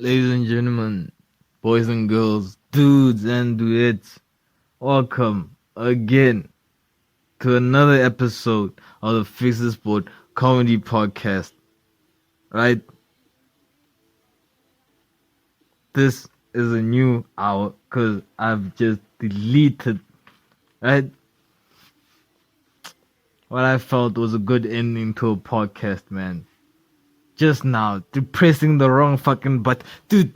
Ladies and gentlemen, boys and girls, dudes and duets, welcome again to another episode of the Fixasport comedy podcast. Right? This is a new hour because I've just deleted, right? What I felt was a good ending to a podcast, man. Just now, pressing the wrong fucking button. Dude,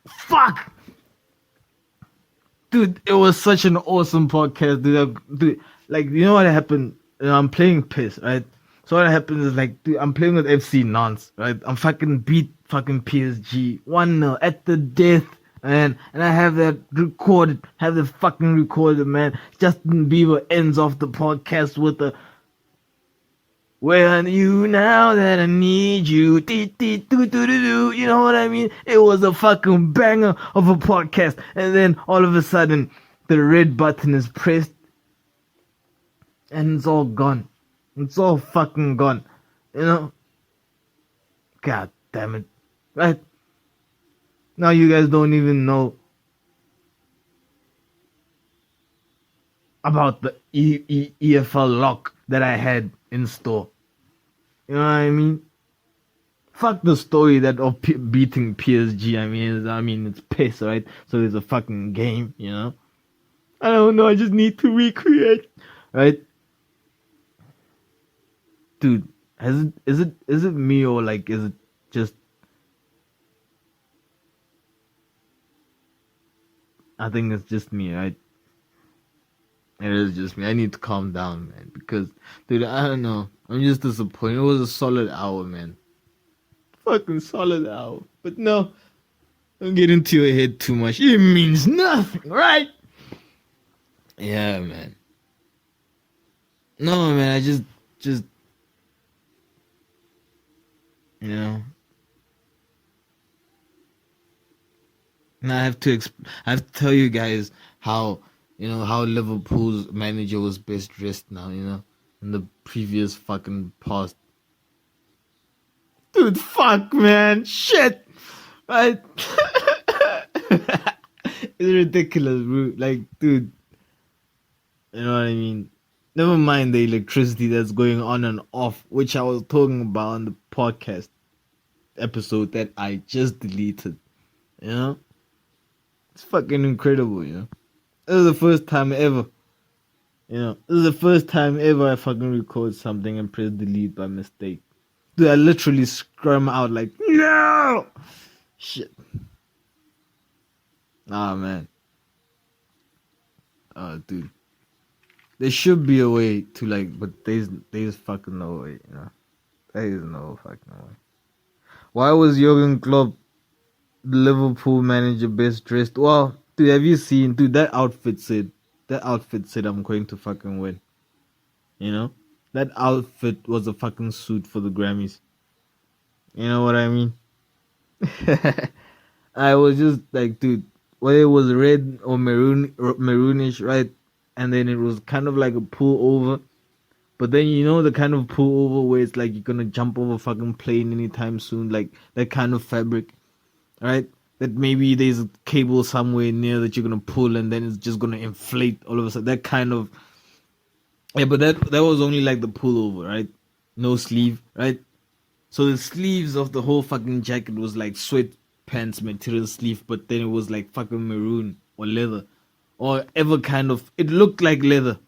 fuck! Dude, it was such an awesome podcast, dude. Like, you know what happened? I'm playing PES, right? So what happened is like, dude, I'm playing with FC Nantes, right? I'm fucking beat fucking PSG 1-0 at the death, man. And I have that recorded, man. Justin Bieber ends off the podcast with a "Where are you now that I need you?" You know what I mean? It was a fucking banger of a podcast. And then all of a sudden, the red button is pressed and it's all gone. It's all fucking gone. You know? God damn it. Right? Now you guys don't even know about the EFL lock that I had in store. You know what I mean? Fuck the story that of beating PSG. I mean it's piss, right? So it's a fucking game, you know. I don't know. I just need to recreate, right? Dude, is it me, or like is it just? I think it's just me, right? It is just me. I need to calm down, man, because, dude, I don't know. I'm just disappointed. It was a solid hour, man. Fucking solid hour. But no, don't get into your head too much. It means nothing, right? Yeah, man. No, man, I just, you know. And I have to tell you guys how, how Liverpool's manager was best dressed now, in the previous fucking past. Dude, fuck, man. Shit. Right? It's ridiculous, bro. Like, dude. You know what I mean? Never mind the electricity that's going on and off, which I was talking about on the podcast episode that I just deleted. You know? It's fucking incredible, you know? This is the first time ever. This is the first time ever I fucking record something and press delete by mistake. Dude, I literally scream out like, no! Shit. Ah, man. Oh, dude. There should be a way to, like, but there's fucking no way, you know? There is no fucking way. Why was Jurgen Klopp the Liverpool manager best dressed? Well, dude, have you seen, dude, that outfit said I'm going to fucking win. You know? That outfit was a fucking suit for the Grammys. You know what I mean? I was just like, dude, whether it was red or maroonish, right? And then it was kind of like a pull over. But then you know the kind of pull over where it's like you're gonna jump over a fucking plane anytime soon, like that kind of fabric, right? That maybe there's a cable somewhere near that you're gonna pull and then it's just gonna inflate all of a sudden. That kind of, yeah, but that was only like the pullover, right? No sleeve, right? So the sleeves of the whole fucking jacket was like sweatpants material sleeve, but then it was like fucking maroon or leather, or ever kind of. It looked like leather,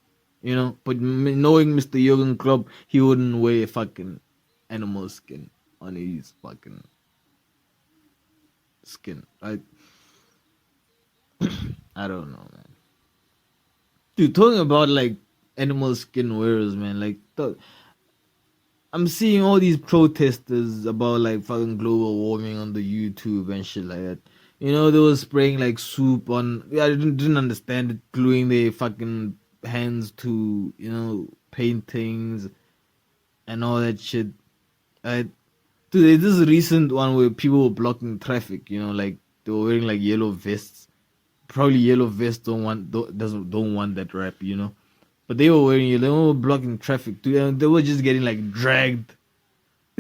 you know. But knowing Mr. Jurgen Klopp, he wouldn't wear fucking animal skin on his fucking skin, right? I don't know, man. Dude, talking about like animal skin wearers, man, like. I'm seeing all these protesters about like fucking global warming on the YouTube and shit like that. You know, they were spraying like soup on. I didn't understand it, gluing their fucking hands to, paintings and all that shit. Right? Dude, this is a recent one where people were blocking traffic. Like they were wearing like yellow vests. Probably yellow vests don't want that rap. But they were wearing it. They were blocking traffic too, and they were just getting like dragged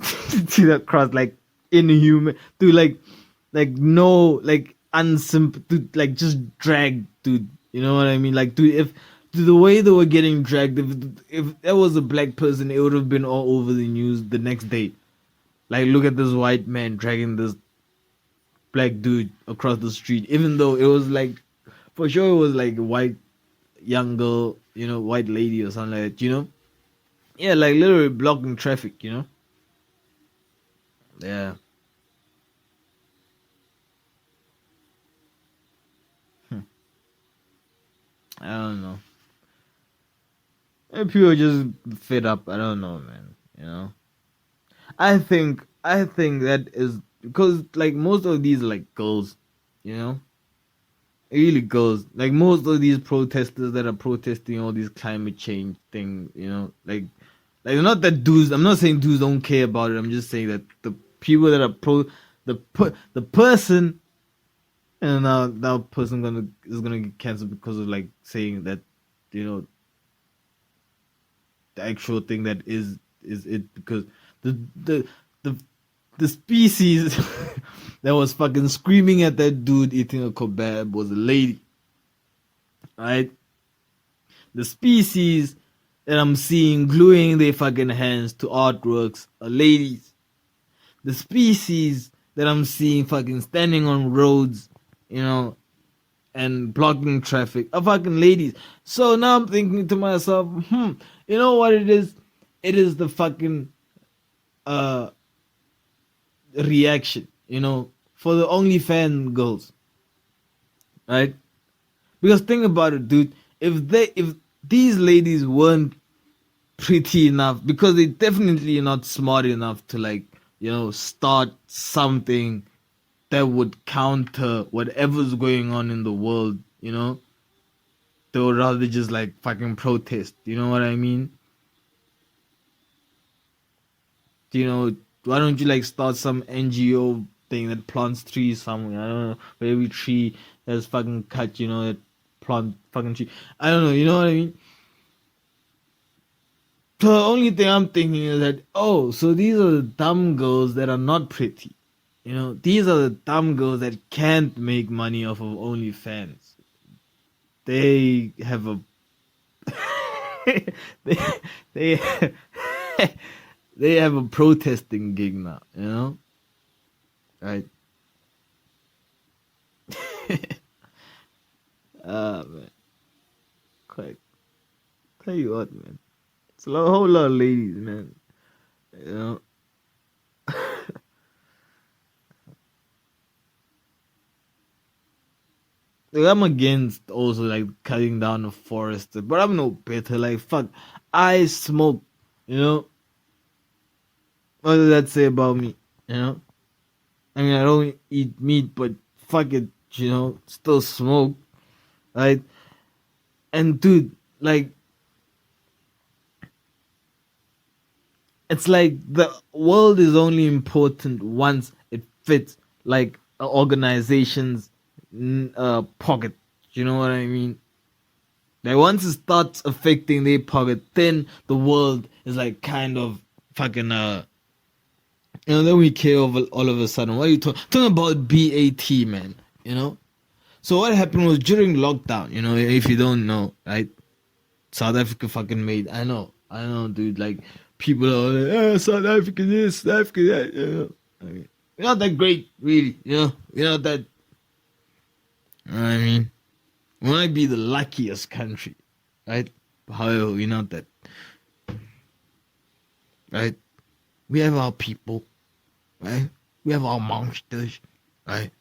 to the cross, like inhuman. Dude, like like no, like unsympathetic, like just dragged, dude. You know what I mean? Like, dude, if the way they were getting dragged, if there was a black person, it would have been all over the news the next day. Like, look at this white man dragging this black dude across the street, even though it was like, for sure, it was like a white young girl, you know, white lady or something like that, you know? Yeah, like literally blocking traffic, you know? Yeah. Hmm. I don't know. Maybe people are just fed up. I don't know, man. You know? I think that is because like most of these like girls, you know? It really goes. Like most of these protesters that are protesting all these climate change thing, you know, like not that dudes. I'm not saying dudes don't care about it. I'm just saying that the people that are the person, and now that person is gonna get canceled because of like saying that, you know, the actual thing that is it because the the the the species that was fucking screaming at that dude eating a kebab was a lady, right? The species that I'm seeing gluing their fucking hands to artworks are ladies. The species that I'm seeing fucking standing on roads, you know, and blocking traffic are fucking ladies. So now I'm thinking to myself, you know what it is? It is the fucking uh reaction, you know, for the OnlyFans girls, right? Because think about it, dude. If these ladies weren't pretty enough, because they're definitely not smart enough to like, you know, start something that would counter whatever's going on in the world, you know, they would rather just like fucking protest, you know what I mean? You know, why don't you like start some NGO thing that plants trees somewhere? I don't know, for every tree that's fucking cut, you know, that plant fucking tree. I don't know, you know what I mean? So the only thing I'm thinking is that, oh, so these are the dumb girls that are not pretty. You know, these are the dumb girls that can't make money off of OnlyFans. They have a they they they have a protesting gig now, you know? Right. Man. Quite tell you what, man. It's a whole lot of ladies, man. You know? Like, I'm against also like cutting down the forest, but I'm no better. Like fuck, I smoke. You know what does that say about me? You know, I mean I don't eat meat, but fuck it, you know, still smoke, right? And dude, like it's like the world is only important once it fits like an organization's pocket. You know what I mean? Like once it starts affecting their pocket, then the world is like kind of fucking you know, then we care over all of a sudden. What are you talking about BAT, man? You know? So what happened was during lockdown, you know, if you don't know, right? South Africa fucking made I know, dude, like people are like, South Africa this, South Africa that, you know. I mean, we're not that great, really, you know. We're not that you know what I mean? We might be the luckiest country, right? However, we're not that, right? We have our people, right? We have our monsters, right?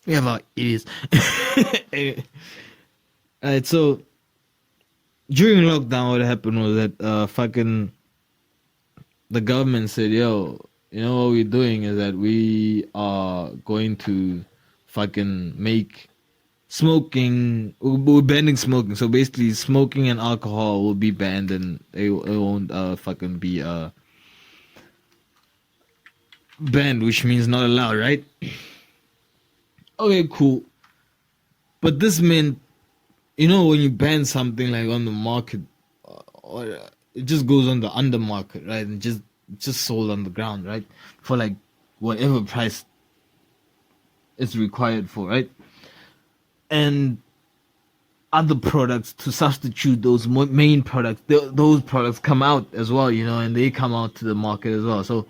We have our idiots. Alright, so during lockdown, what happened was that fucking the government said, "Yo, you know what we're doing is that we are going to fucking make smoking. We're banning smoking. So basically, smoking and alcohol will be banned, and it won't fucking be banned, which means not allowed, right? Okay, cool. But this meant, you know, when you ban something like on the market, or it just goes on the undermarket, right? And just sold on the ground, right? For like whatever price. it's required for, right? And other products to substitute those main products, those products come out as well, and they come out to the market as well. So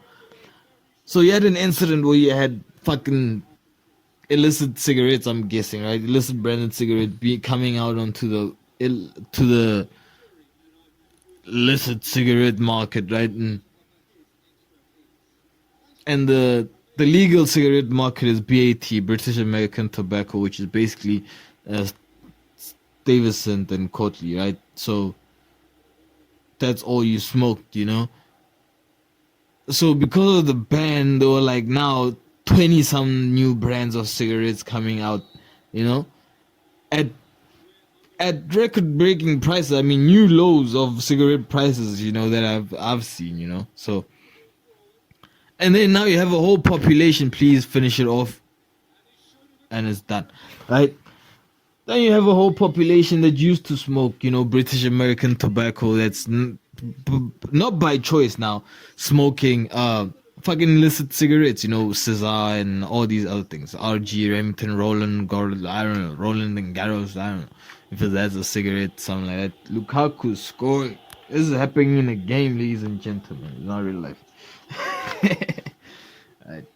you had an incident where you had fucking illicit cigarettes, I'm guessing, right? Illicit branded cigarette coming out onto the illicit cigarette market, right? And the legal cigarette market is BAT, British American Tobacco, which is basically Stuyvesant and Cotley, right? So that's all you smoked, So because of the ban, there were like now 20 some new brands of cigarettes coming out, at record breaking prices. I mean, new lows of cigarette prices, that I've seen, So, and then now you have a whole population. Please finish it off, and it's done, right? Then you have a whole population that used to smoke, British American tobacco. That's not by choice now, smoking fucking illicit cigarettes, Scissor and all these other things. RG, Remington, Roland, I don't know, Roland and Garros, I don't know if that's a cigarette, something like that. Lukaku scoring. This is happening in a game, ladies and gentlemen. It's not real life. Right.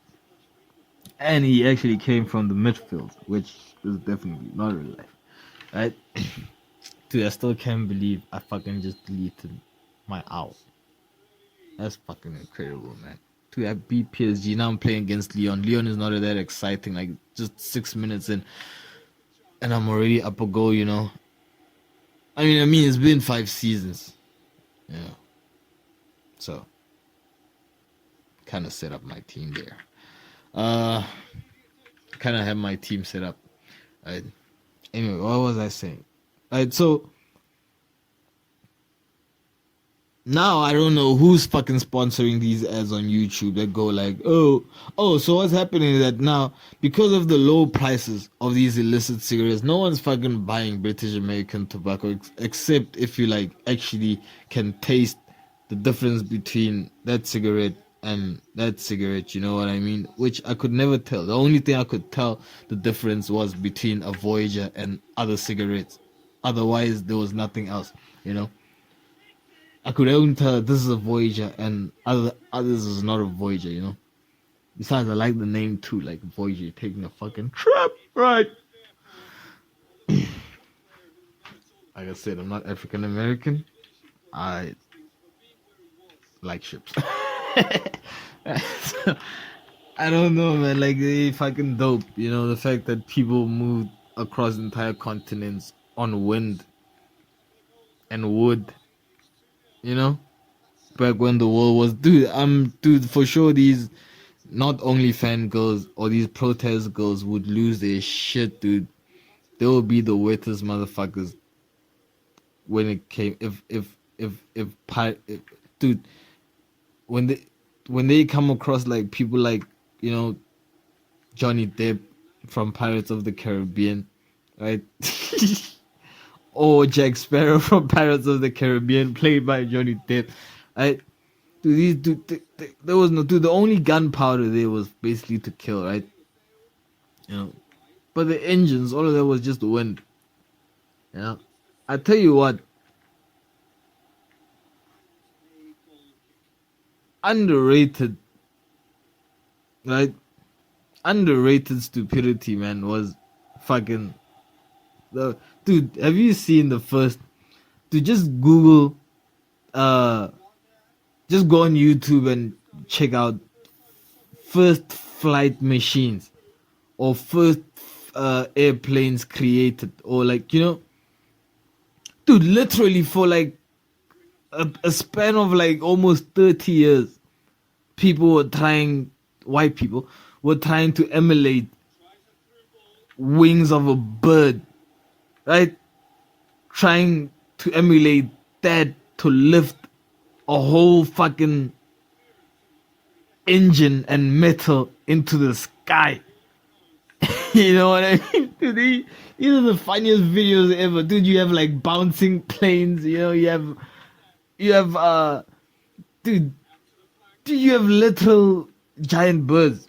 And he actually came from the midfield, which is definitely not real life. Right? Dude, I still can't believe I fucking just deleted my owl. That's fucking incredible, man. Dude, I beat PSG. Now I'm playing against Lyon. Lyon is not that exciting. Like, just 6 minutes in, and I'm already up a goal, I mean, it's been 5 seasons. So, kind of set up my team there. Kind of have my team set up. Right. Anyway, what was I saying? Right, so now I don't know who's fucking sponsoring these ads on YouTube that go like, oh, so what's happening is that now, because of the low prices of these illicit cigarettes, no one's fucking buying British American tobacco except if you like actually can taste the difference between that cigarette and that cigarette, you know what I mean? Which I could never tell. The only thing I could tell the difference was between a Voyager and other cigarettes. Otherwise, there was nothing else, I could only tell this is a Voyager and others is not a Voyager, Besides, I like the name too, like Voyager taking a fucking trip, right? Like I said, I'm not African American. I like ships. I don't know, man. Like, they fucking dope. The fact that people moved across entire continents on wind and wood. Back when the world was, dude, for sure these not only fan girls or these protest girls would lose their shit, dude. They would be the wettest motherfuckers when it came, dude, when they come across like people like, Johnny Depp from Pirates of the Caribbean, right? Or Jack Sparrow from Pirates of the Caribbean, played by Johnny Depp. Right? There was no, the only gunpowder there was basically to kill, right? But the engines, all of that was just the wind. I tell you what, underrated, right? Underrated stupidity, man, was fucking dude, have you seen the first? Dude, just Google, just go on YouTube and check out first flight machines or first airplanes created, or like, dude, literally for like a span of like almost 30 years, white people were trying to emulate wings of a bird, right? Trying to emulate that to lift a whole fucking engine and metal into the sky. You know what I mean? Dude, these are the funniest videos ever. Dude, you have like bouncing planes, you have dude, you have little giant birds,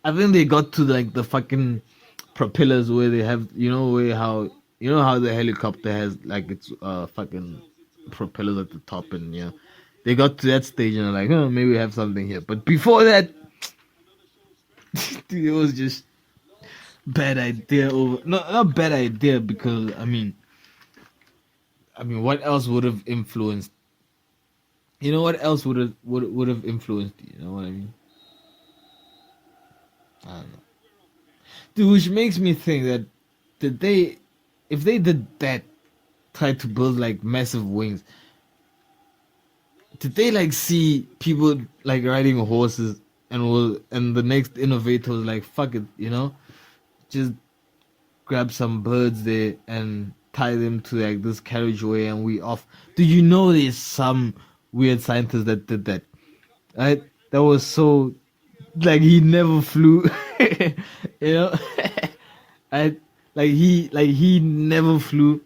I think they got to like the fucking propellers where they have, you know how the helicopter has like its fucking propellers at the top, and they got to that stage and they're like, oh, maybe we have something here. But before that, dude, it was just bad idea over not bad idea, because I mean what else would have influenced, what else would have influenced, you know what I mean? I don't know. Dude, which makes me think that did they if they did that, try to build like massive wings, did they like see people like riding horses, and the next innovator was like, fuck it, just grab some birds there and tie them to like this carriageway and we off. Do you know there's some weird scientist that did that? Right? That was so like he never flew. you know? I he never flew.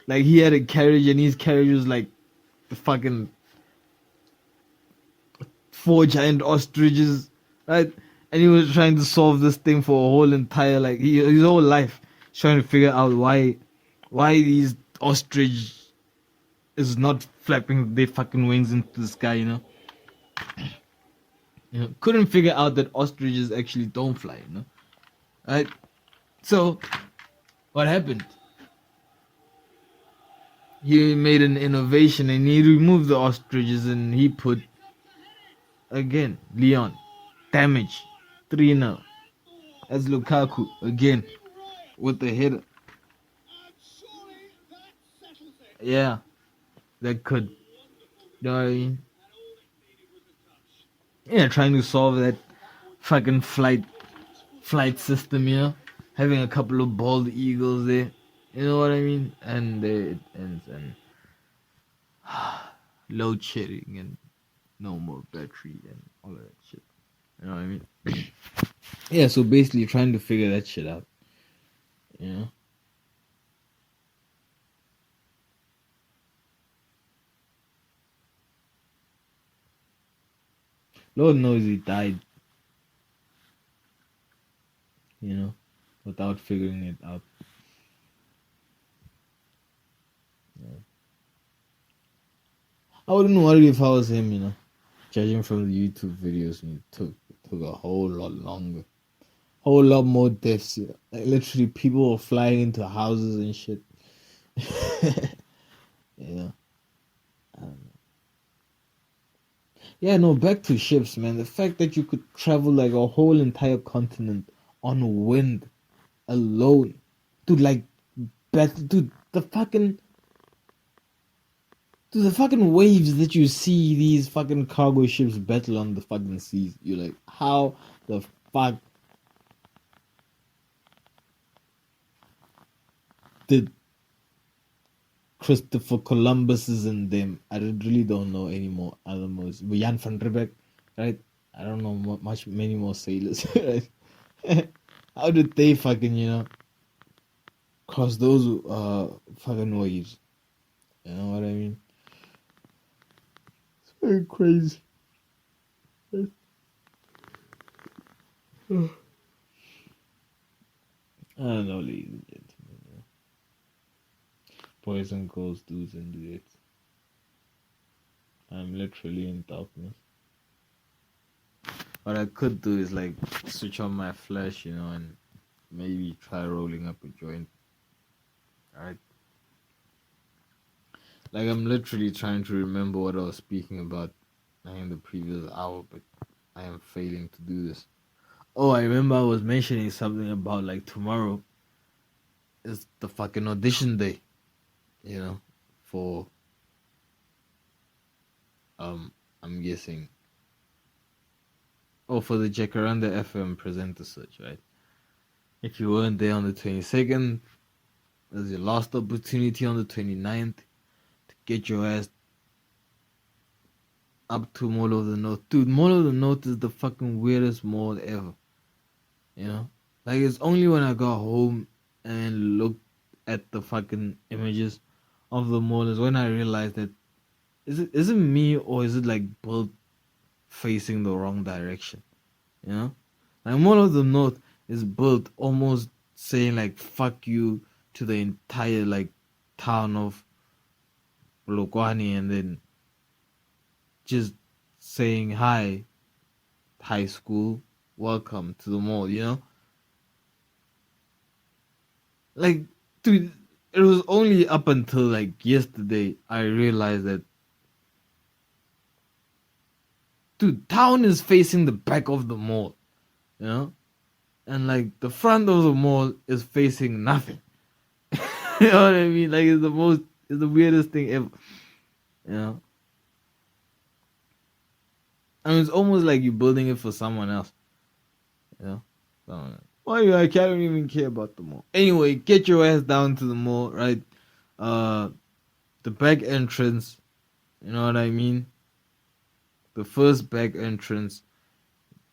Like he had a carriage and his carriage was like the fucking four giant ostriches, right? And he was trying to solve this thing for a whole entire his whole life, trying to figure out why these ostrich is not flapping their fucking wings into the sky, couldn't figure out that ostriches actually don't fly, right? So what happened? He made an innovation and he removed the ostriches and he put again Leon damage 3-0 as Lukaku again with the header. Yeah, that could, you know what I mean? Yeah, trying to solve that fucking flight system, having a couple of bald eagles there, you know what I mean? And it ends and load shedding and no more battery and all of that shit. You know what I mean? Yeah, so basically trying to figure that shit out. You know? Lord knows he died. Without figuring it out. Yeah. I wouldn't worry if I was him, Judging from the YouTube videos, it took a whole lot longer. Whole lot more deaths. Like literally people were flying into houses and shit. I don't know. Yeah, no, back to ships, man. The fact that you could travel like a whole entire continent on wind alone. Dude, like dude, the fucking waves that you see these fucking cargo ships battle on the fucking seas. You're like, how the fuck did Christopher Columbus's and them? I really don't know any more other most. Jan van Riebeck, right? I don't know many more sailors. Right? How did they fucking cross those fucking waves? You know what I mean? It's very crazy. I don't know, ladies and gentlemen. Boys and girls, dudes and dudettes. I'm literally in darkness. What I could do is like switch on my flash, and maybe try rolling up a joint. Alright? Like I'm literally trying to remember what I was speaking about in the previous hour, but I am failing to do this. Oh, I remember I was mentioning something about like tomorrow is the fucking audition day, for I'm guessing for the Jacaranda FM presenter search, right? If you weren't there on the 22nd, there's your last opportunity on the 29th to get your ass up to Mall of the North. Dude, Mall of the North is the fucking weirdest mall ever. Like it's only when I got home and looked at the fucking images of the mall is when I realized that is it me or is it like built facing the wrong direction? Like Mall of the North is built almost saying like fuck you to the entire like town of Lokwani, and then just saying hi, high school, welcome to the mall, you know? Like, dude, it was only up until like yesterday I realized that, dude, town is facing the back of the mall, you know? And like the front of the mall is facing nothing. You know what I mean? Like it's the weirdest thing ever. You know? I mean, it's almost like you're building it for someone else. You know? Someone else. Well, I don't even care about the mall. Anyway, get your ass down to the mall, right? Uh, the back entrance. You know what I mean? The first back entrance.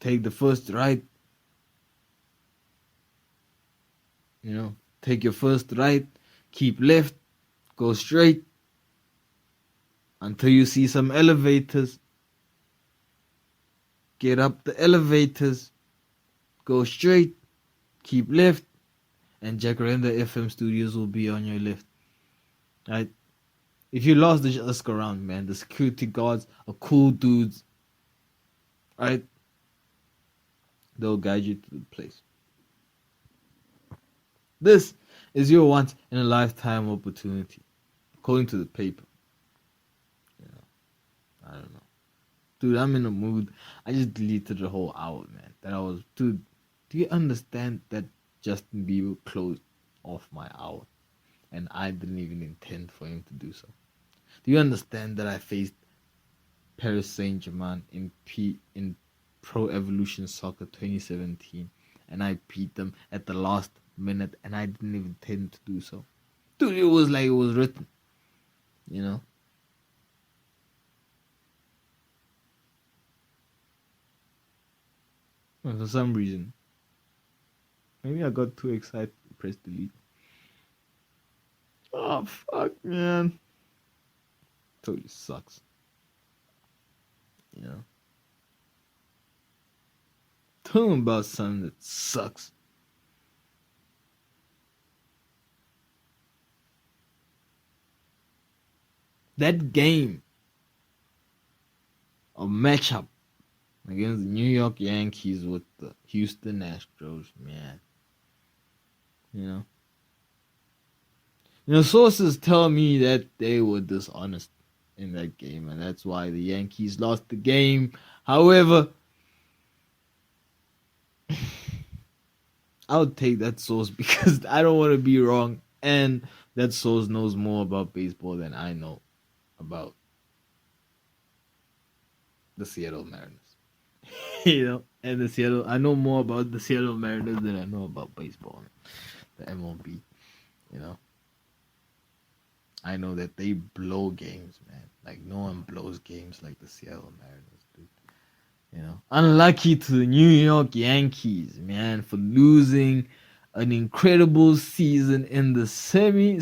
Take the first right. You know, take your first right. Keep left. Go straight until you see some elevators. Get up the elevators. Go straight. Keep left. And Jacaranda FM Studios will be on your left. Right? If you lost, just ask around, man. The security guards are cool dudes. Right? They'll guide you to the place. This is your once in a lifetime opportunity, according to the paper. I don't know. Dude, I'm in a mood. I just deleted the whole hour, man. Dude, do you understand that Justin Bieber closed off my hour? And I didn't even intend for him to do so. Do you understand that I faced Paris Saint-Germain in Pro Evolution Soccer 2017 and I beat them at the last minute and I didn't even intend to do so? Dude, it was like it was written. You know? And for some reason, maybe I got too excited to press delete. Oh, fuck, man. Totally sucks. You know? Tell them about something that sucks. That game, a matchup against the New York Yankees with the Houston Astros, man. You know, sources tell me that they were dishonest in that game, and that's why the Yankees lost the game. However, I'll take that source because I don't want to be wrong, and that source knows more about baseball than I know about the Seattle Mariners. You know, and I know more about the Seattle Mariners than I know about baseball, the MLB. You know, I know that they blow games, man. Like no one blows games like the Seattle Mariners, dude. You know, unlucky to the New York Yankees, man, for losing an incredible season in the semi-final,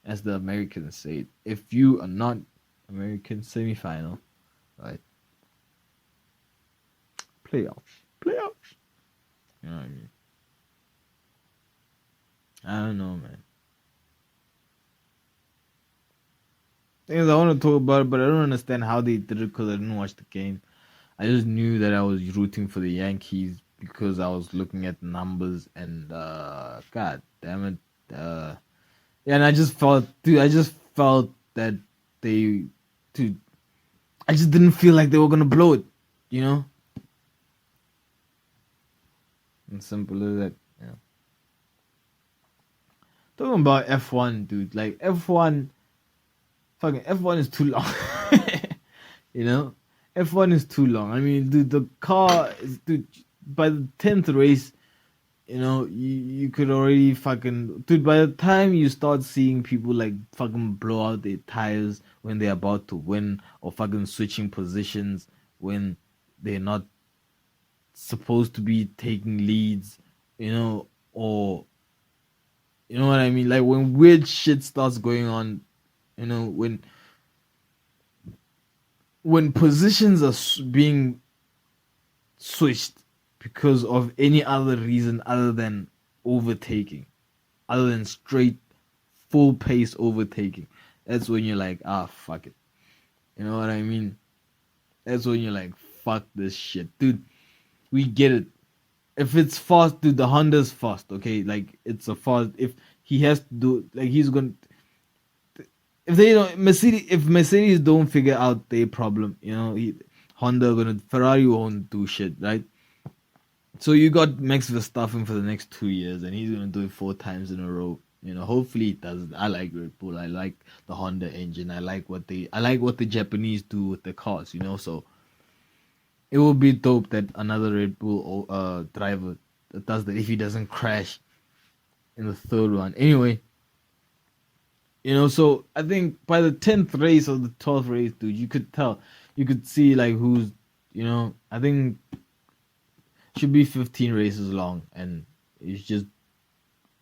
as the Americans say. If you are not American, semi-final, right? Playoffs. You know what I mean? I don't know, man. Things I want to talk about it, but I don't understand how they did it because I didn't watch the game. I just knew that I was rooting for the Yankees because I was looking at the numbers and god damn it. Yeah, and I just felt that they dude I just didn't feel like they were gonna blow it, you know? And simple as that, yeah. Talking about F1, dude, like F1 is too long. You know? F1 is too long. I mean, dude, the car is, dude, by the 10th race, you know, you could already fucking, dude, by the time you start seeing people like fucking blow out their tires when they're about to win or fucking switching positions when they're not supposed to be taking leads, you know, or, you know what I mean? Like when weird shit starts going on, you know, when positions are being switched because of any other reason other than overtaking, other than straight full pace overtaking. That's when you're like, ah, fuck it. You know what I mean? That's when you're like, fuck this shit, dude. We get it. If it's fast, dude, the Honda's fast. Okay, like it's a fast. If he has to do, like he's gonna. If they don't, if Mercedes don't figure out their problem, Honda gonna Ferrari won't do shit, right? So you got Max Verstappen for the next 2 years, and he's gonna do it 4 times in a row. Hopefully he does it. I like Red Bull. I like the Honda engine. I like what the Japanese do with the cars. So it would be dope that another Red Bull driver that does that if he doesn't crash in the third one. Anyway, so I think by the 10th race or the 12th race, dude, you could see like who's, I think should be 15 races long, and it's just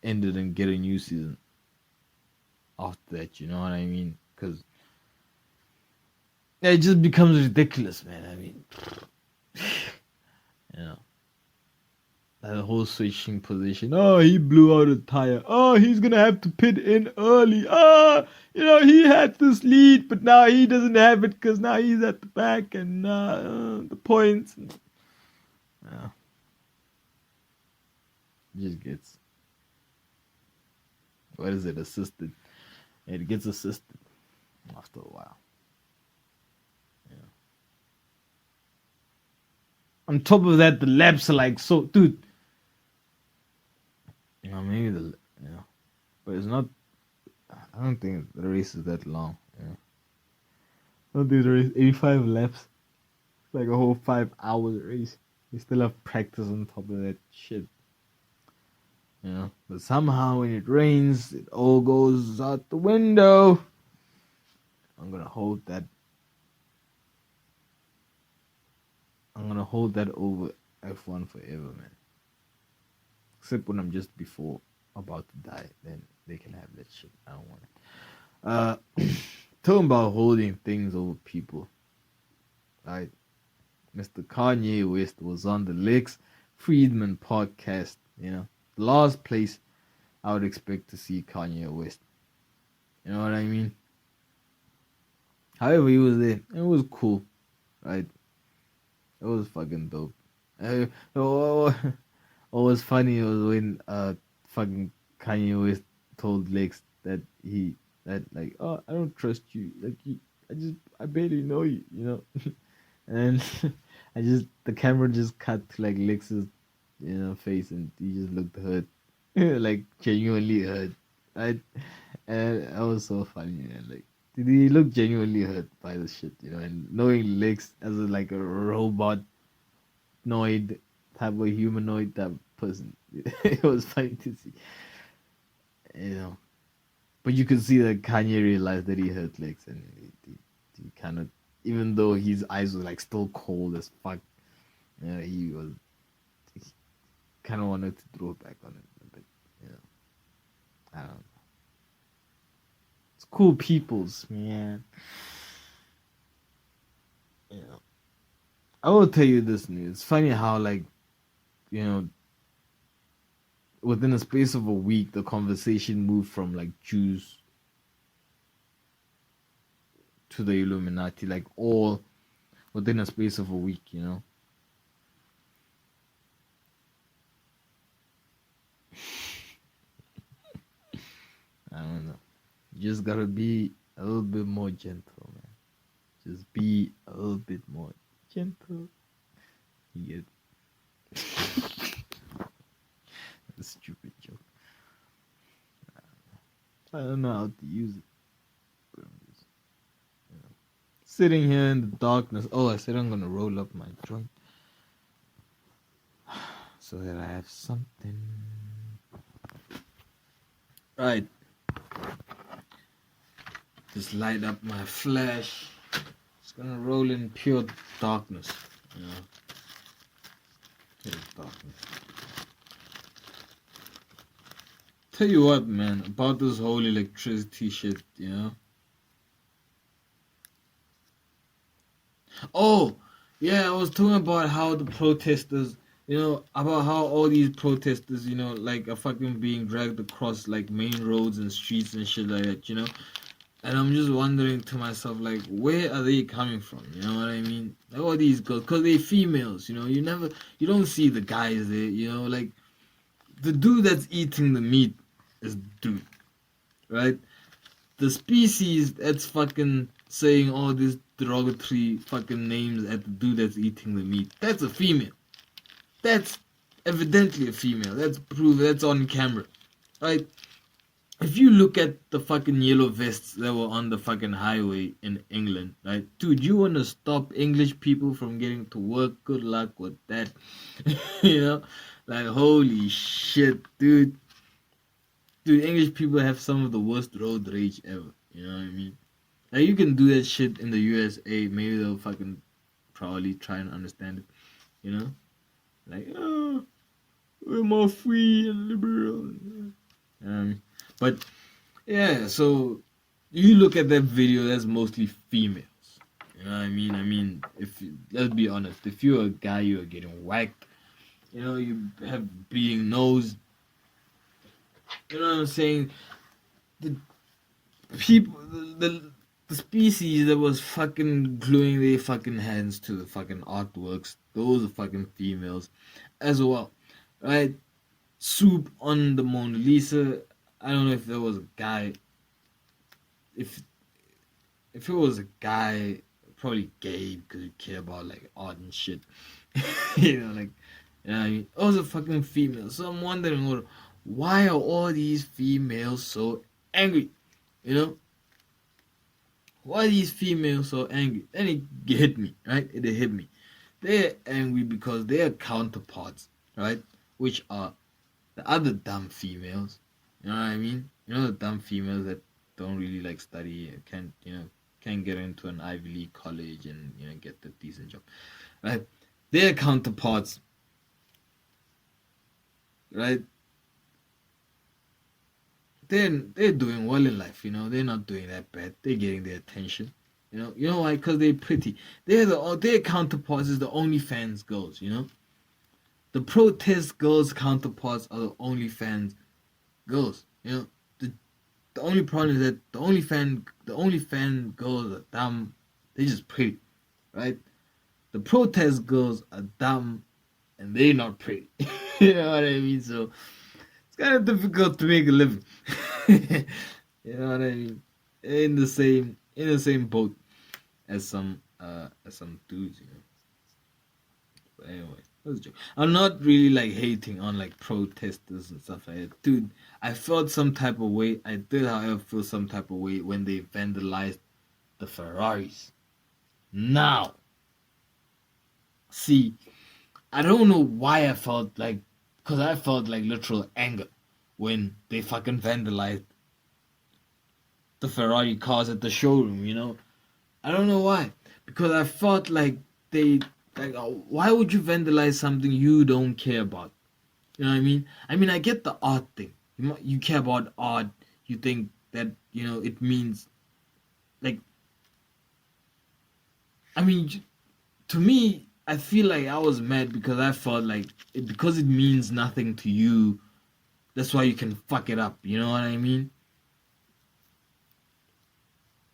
ended and get a new season after that. You know what I mean? Because it just becomes ridiculous, man. I mean, that whole switching position. Oh, he blew out a tire. Oh, he's gonna have to pit in early. He had this lead, but now he doesn't have it because now he's at the back and the points. Yeah. Just gets, what is it, assisted? It gets assisted after a while. Yeah. On top of that, the laps are like so, dude. Maybe but it's not. I don't think the race is that long. Yeah. I don't think the race 85 laps. It's like a whole 5 hour race. You still have practice on top of that shit. But somehow when it rains, it all goes out the window. I'm gonna hold that over F1 forever, man. Except when I'm just about to die, then they can have that shit. I don't want it. Talking about holding things over people, right? Mr. Kanye West was on the Lex Friedman podcast. The last place I would expect to see Kanye West. You know what I mean? However, he was there. It was cool, right? It was fucking dope. What was funny was when fucking Kanye West told Lex that oh, I don't trust you. I barely know you, and the camera just cut to like Lex's face, and he just looked hurt. Like genuinely hurt. Right? And that was so funny, man. Like, did he look genuinely hurt by the shit, and knowing Lex as a robot noid type of humanoid type of person. It was funny to see. But you could see that Kanye realized that he hurt Lex, and he kind of, even though his eyes were like still cold as fuck, he kind of wanted to throw it back on it, but I don't know. It's cool peoples, man. I will tell you this news. It's funny how within a space of a week, the conversation moved from like Jews to the Illuminati, like all within a space of a week, I don't know. You just gotta be a little bit more gentle, man. Just be a little bit more gentle. You get a stupid joke. I don't know how to use it. But I'm just, sitting here in the darkness. Oh, I said I'm gonna roll up my joint so that I have something. Right. Just light up my flash. It's gonna roll in pure darkness. Pure darkness. Tell you what, man, about this whole electricity shit, Oh, Yeah, I was talking about how the protesters, about how all these protesters, like are fucking being dragged across like main roads and streets and shit like that. And I'm just wondering to myself, like, where are they coming from? You know what I mean? Like all these girls, cause they're females. You don't see the guys there. Like the dude that's eating the meat is dude, right? The species that's fucking saying all these derogatory fucking names at the dude that's eating the meat, that's a female. That's evidently a female. That's proof. That's on camera, right? If you look at the fucking yellow vests that were on the fucking highway in England, right? Dude, you want to stop English people from getting to work? Good luck with that. you know? Like, holy shit, dude. Dude, English people have some of the worst road rage ever. You know what I mean? Like, you can do that shit in the USA. Maybe they'll fucking probably try and understand it. You know? Like, oh, we're more free and liberal. But yeah, so you look at that video, that's mostly females. You know what I mean? Let's be honest, if you're a guy, you're getting whacked. You have bleeding nose. You know what I'm saying? The people, the species that was fucking gluing their fucking hands to the fucking artworks, those are fucking females as well, right? Soup on the Mona Lisa. I don't know if there was a guy. If it was a guy, probably gay because you care about like art and shit. Like, I mean, also fucking females. So I'm wondering, why are all these females so angry? Why are these females so angry? Then it hit me, right? It hit me. They're angry because their counterparts, right, which are the other dumb females. You know what I mean? The dumb females that don't really like study, can't get into an Ivy League college and get the decent job, right? Their counterparts, right? They're doing well in life. They're not doing that bad. They're getting their attention. You know why? Because they're pretty. Their counterparts is the OnlyFans girls. The protest girls counterparts are the OnlyFans girls. The only problem is that the OnlyFans girls are dumb. They're just pretty, right? The protest girls are dumb, and they're not pretty. You know what I mean? So it's kind of difficult to make a living. You know what I mean? In the same boat as some dudes. But anyway, that's a joke. I'm not really like hating on like protesters and stuff like that, dude. I felt some type of way. I did, however, feel some type of way when they vandalized the Ferraris. Now, see, I don't know why I felt like, because I felt like literal anger when they fucking vandalized the Ferrari cars at the showroom. I don't know why, because I felt like why would you vandalize something you don't care about? You know what I mean? I get the art thing. You care about art. You think that it means like. To me, I feel like I was mad because I felt like because it means nothing to you. That's why you can fuck it up. You know what I mean?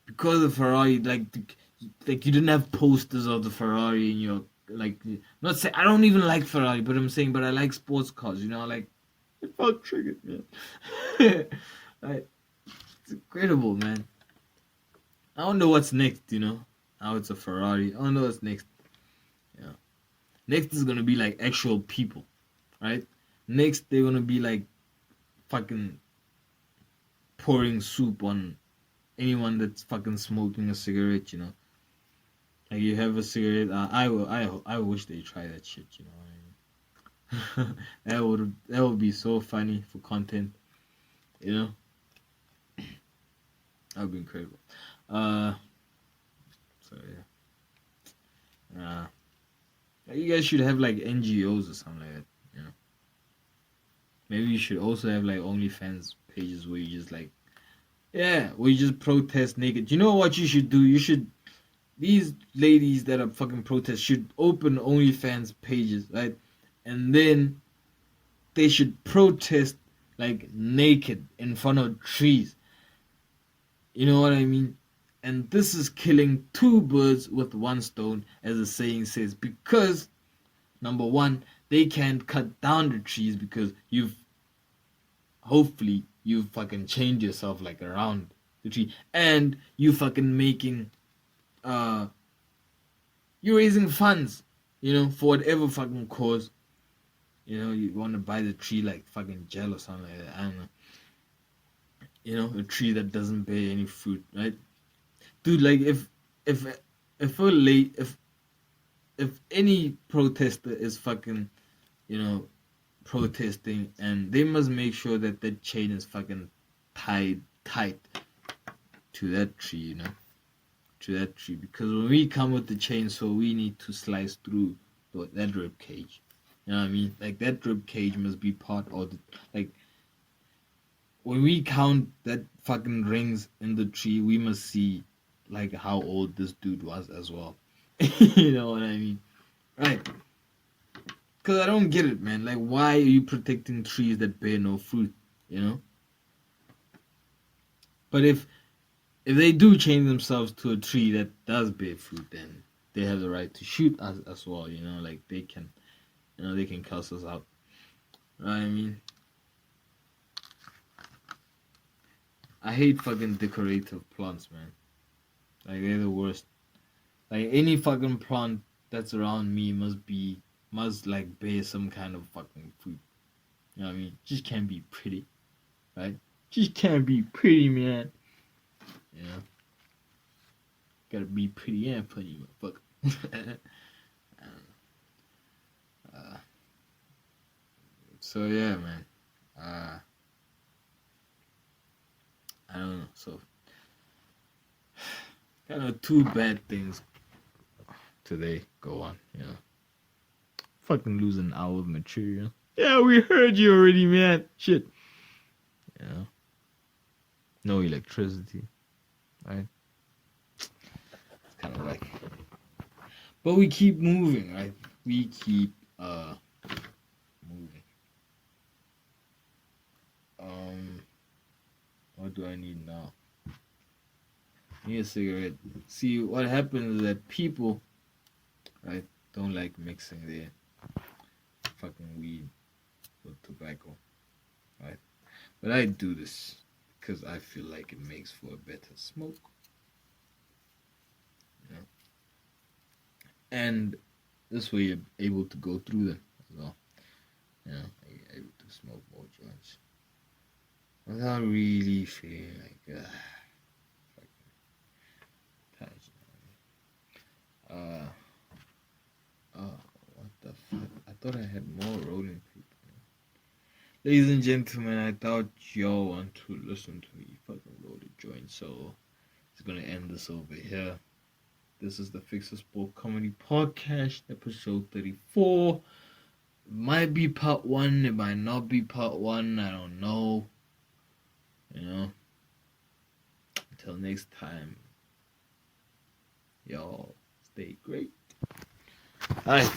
Because of Ferrari, like you didn't have posters of the Ferrari in your like. Not say I don't even like Ferrari, but I'm saying, but I like sports cars. Like it felt triggered, man. Like, it's incredible, man. I don't know what's next. Now it's a Ferrari. I don't know what's next. Yeah. Next is gonna be like actual people, right? Next they're gonna be like fucking pouring soup on anyone that's fucking smoking a cigarette. Like you have a cigarette. I wish they try that shit. What I mean? that would be so funny for content. That would be incredible. So yeah. You guys should have like NGOs or something like that. Maybe you should also have like OnlyFans pages where you just like, where you just protest naked. You know what you should do? You should these ladies that are fucking protest should open OnlyFans pages, right? And then they should protest like naked in front of trees. You know what I mean? And this is killing two birds with one stone, as the saying says, because number one, they can't cut down the trees because hopefully you fucking change yourself like around the tree, and you fucking making uh you're raising funds, for whatever fucking cause. You want to buy the tree like fucking gel or something like that. I don't know. A tree that doesn't bear any fruit, right? Dude, like if if a late if any protester is fucking, you know, protesting, and they must make sure that that chain is fucking tied tight to that tree, to that tree. Because when we come with the chainsaw, we need to slice through that rib cage. You know what I mean? Like that rib cage must be part of the, like, when we count that fucking rings in the tree, we must see like how old this dude was as well. You know what I mean? Right. Because I don't get it, man. Like, why are you protecting trees that bear no fruit? You know? But if they do chain themselves to a tree that does bear fruit, then they have the right to shoot us as well. Like they can, they can cuss us out. You know what I mean? I hate fucking decorative plants, man. Like, they're the worst. Like, any fucking plant that's around me must like bear some kind of fucking fruit. You know what I mean? Just can't be pretty, right? Just can't be pretty, man. Gotta be pretty and funny, motherfucker. So yeah, man. I don't know. So kind of two bad things today go on. Fucking losing an hour of material. Yeah, we heard you already, man. Shit. No electricity, right? It's kind of like, but we keep moving, right? We keep moving. What do I need now? I need a cigarette. See, what happens is that people, right, don't like mixing their fucking weed with tobacco, right? But I do this because I feel like it makes for a better smoke. And this way you're able to go through them as well. You're able to smoke more joints without really feeling like what the fuck? I thought I had more rolling paper. Ladies and gentlemen, I thought y'all want to listen to me fucking roll the joint, so it's gonna end this over here. This is the Fixasport Comedy Podcast, episode 34. It might be part 1, it might not be part 1, I don't know. Until next time, y'all stay great. Bye.